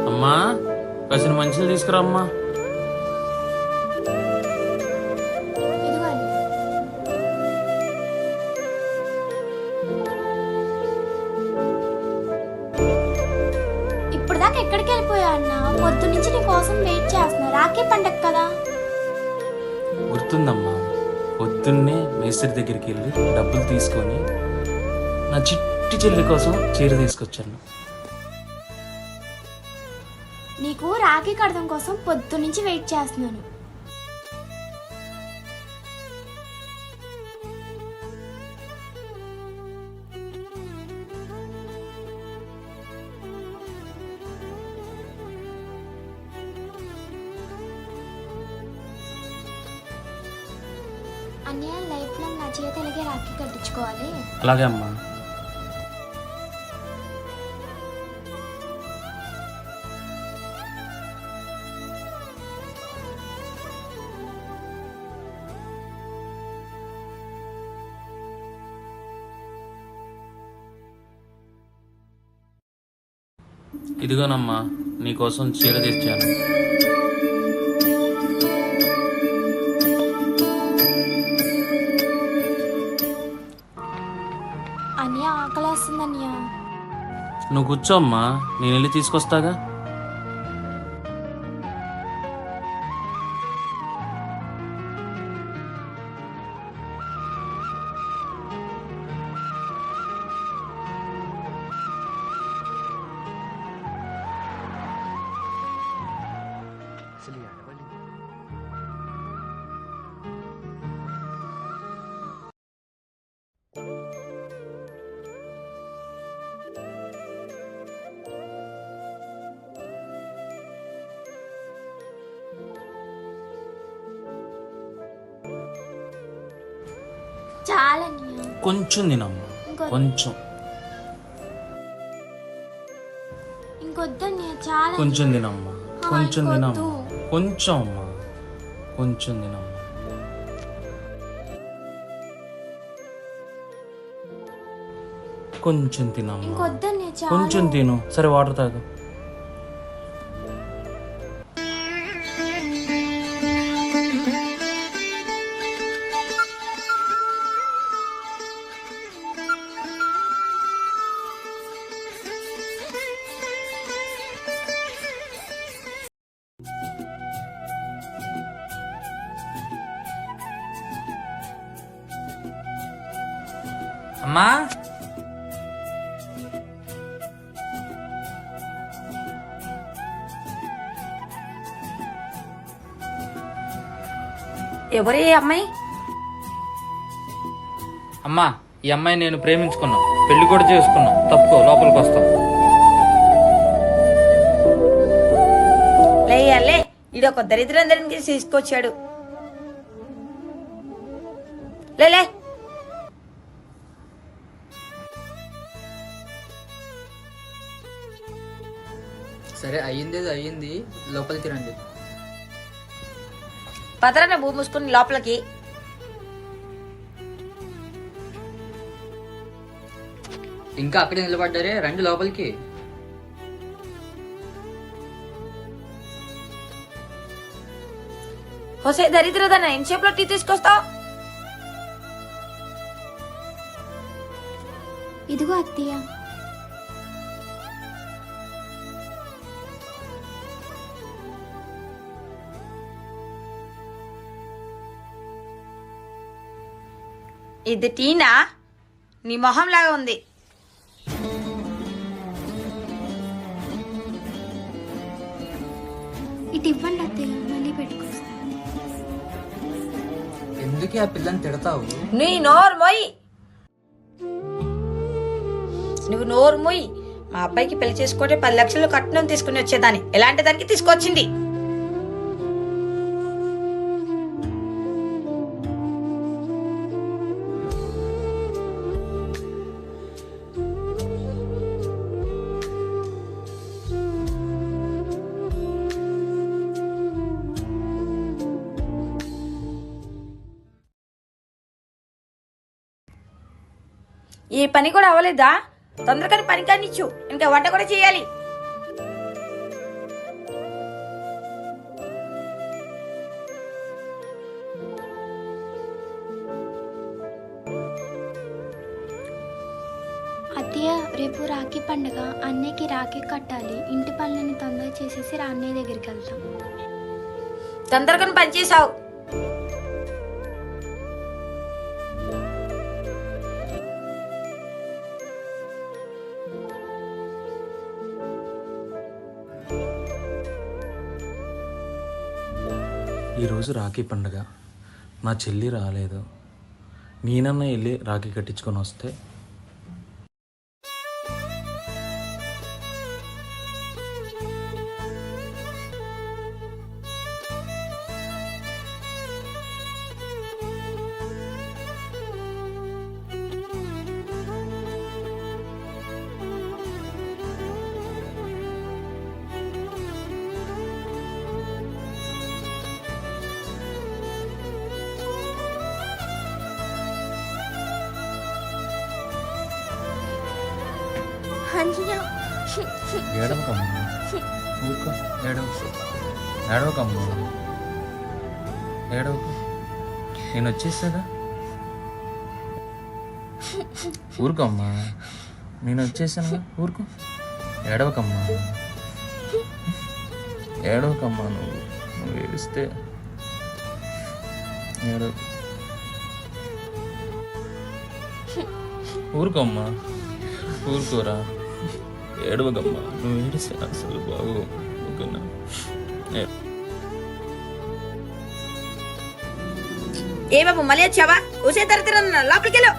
అమ్మా కాసిన మంచిలు తీసుకురామ్మా. ఇప్పుడు దాకా ఎక్కడికి వెళ్ళిపోయా అన్న? పొద్దు నుంచి నీ కోసం వెయిట్ చేస్తున్నా. రాఖీ పండగ కదా. గుర్తుందమ్మా, పొద్దున్నే మేస్త్రి దగ్గరికి వెళ్ళి డబ్బులు తీసుకొని నా చిట్టి చెల్లి కోసం చీర తీసుకొచ్చాను. నీకు రాఖీ కడతం కోసం పొద్దు నుంచి వెయిట్ చేస్తున్నాను. అన్నయ్య లైఫ్ లో నా చేతులకే రాఖీ కట్టించుకోవాలి. అలాగే అమ్మా. ఇదిగోనమ్మా, నీకోసం చీర తెచ్చాను. అన్నయ్య ఆకలేస్తుంది అన్నయ్య. నువ్వు కూర్చోమ్మా, నేను వెళ్ళి తీసుకొస్తాగా. చాలన్నయ్య, కొంచెం తినమ్మా, కొంచెం. ఇంకొద్దన్నయ్య, చాలా. కొంచెం తినమ్మా, కొంచెం తినమ్మా, కొంచెం అమ్మా, కొంచెం తినమ్మా. కొంచెం తినమ్మా, ఇంకొద్దన్నయ్య, కొంచెం తిను. సరే వాటర్ తాగు. అమ్మా ఎవరే అమ్మాయి? అమ్మా ఈ అమ్మాయి నేను ప్రేమించుకున్నాం, పెళ్లి కూడా చేసుకున్నాం. తప్పుకో, లోపలికి వస్తాం. లేయాలే, ఈడొక దరిద్రందరికి తీసుకొచ్చాడు. లేలే, సరే అయ్యింది అయ్యింది, లోపలికి రండి. పదరన్న భూమి మూసుకుని లోపలికి. ఇంకా అక్కడే నిలబడ్డారే, రండి లోపలికి. హోసే దరిద్రదన్న, ఎంతసేపులో టీ తీసుకొస్తావు? ఇదిగో అత్తయ్య. ఇది టీనా? నీ మొహం లాగా ఉంది. ఇటు ఇవ్వండి అత్తయ్య, మళ్ళీ పెట్టుకొస్తాను. ఎందుకే ఆ పిల్లని తిడతావు? నీ నోరు మొయ్. నువ్వు నోరు మొయ్. మా అబ్బాయికి పెళ్లి చేసుకుంటే 10 లక్షలు కట్నం తీసుకుని వచ్చేదాన్ని, ఎలాంటి దానికి తీసుకొచ్చింది? ఈ పని కూడా అవ్వలేదా? తొందరగా పని కానిచ్చు, ఇంకా వంట కూడా చేయాలి. అత్తయ్య, రేపు రాఖీ పండుగ, అన్నయ్యకి రాఖీ కట్టాలి. ఇంటి పనులని తొందరగా చేసేసి అన్నయ్య దగ్గరికి వెళ్తాం. తొందరగా పని చేసావు. ఈరోజు రాఖీ పండుగ, నా చెల్లి రాలేదు. నేనన్నా వెళ్ళి రాఖీ కట్టించుకొని వస్తే. ఏడవకమ్మా, ఊరుకో. ఏడవకమ్మా, ఏడవకు. నేను వచ్చేసాగా. ఊరుకోమ్మా, నేను వచ్చేసానుగా. ఊరుకో, ఏడవకమ్మా. ఏడవకమ్మా, నువ్వు ఏడిస్తే ఏడవ. ఊరుకోమ్మా, ఊరుకోరా. ఏడవకమ్మా, నువ్వు ఏడిస్తే అసలు బాగు. ఓకేనా? ఏ బాబు, మళ్ళీ వచ్చావా? ఊసే తరతరన్న లోపలికి వెళ్ళు.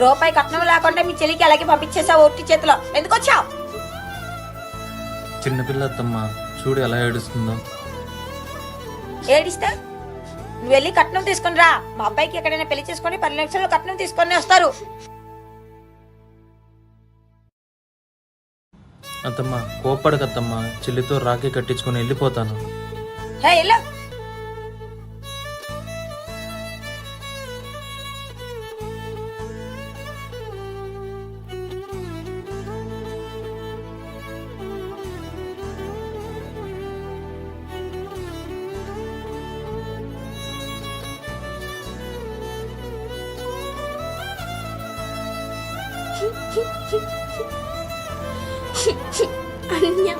రూపాయి కట్నం లేకుండా మీ చెల్లికి అలాగే పంపించేసావు ఒట్టి చేతిలో. ఎందుకు వచ్చావు? చిన్నపిల్ల అత్తమ్మ, చూడు ఎలా ఏడుస్తుందో. ఏడిస్తా? నువ్వు వెళ్ళి కట్నం తీసుకుని రా. మా అబ్బాయికి ఎక్కడైనా పెళ్లి చేసుకొని 10 లక్షలు కట్నం తీసుకొని వస్తారు. అత్తమ్మ కోప్పడకత్తమ్మ, చెల్లితో రాఖీ కట్టించుకొని వెళ్ళిపోతాను. హే వెళ్ళు. అన్య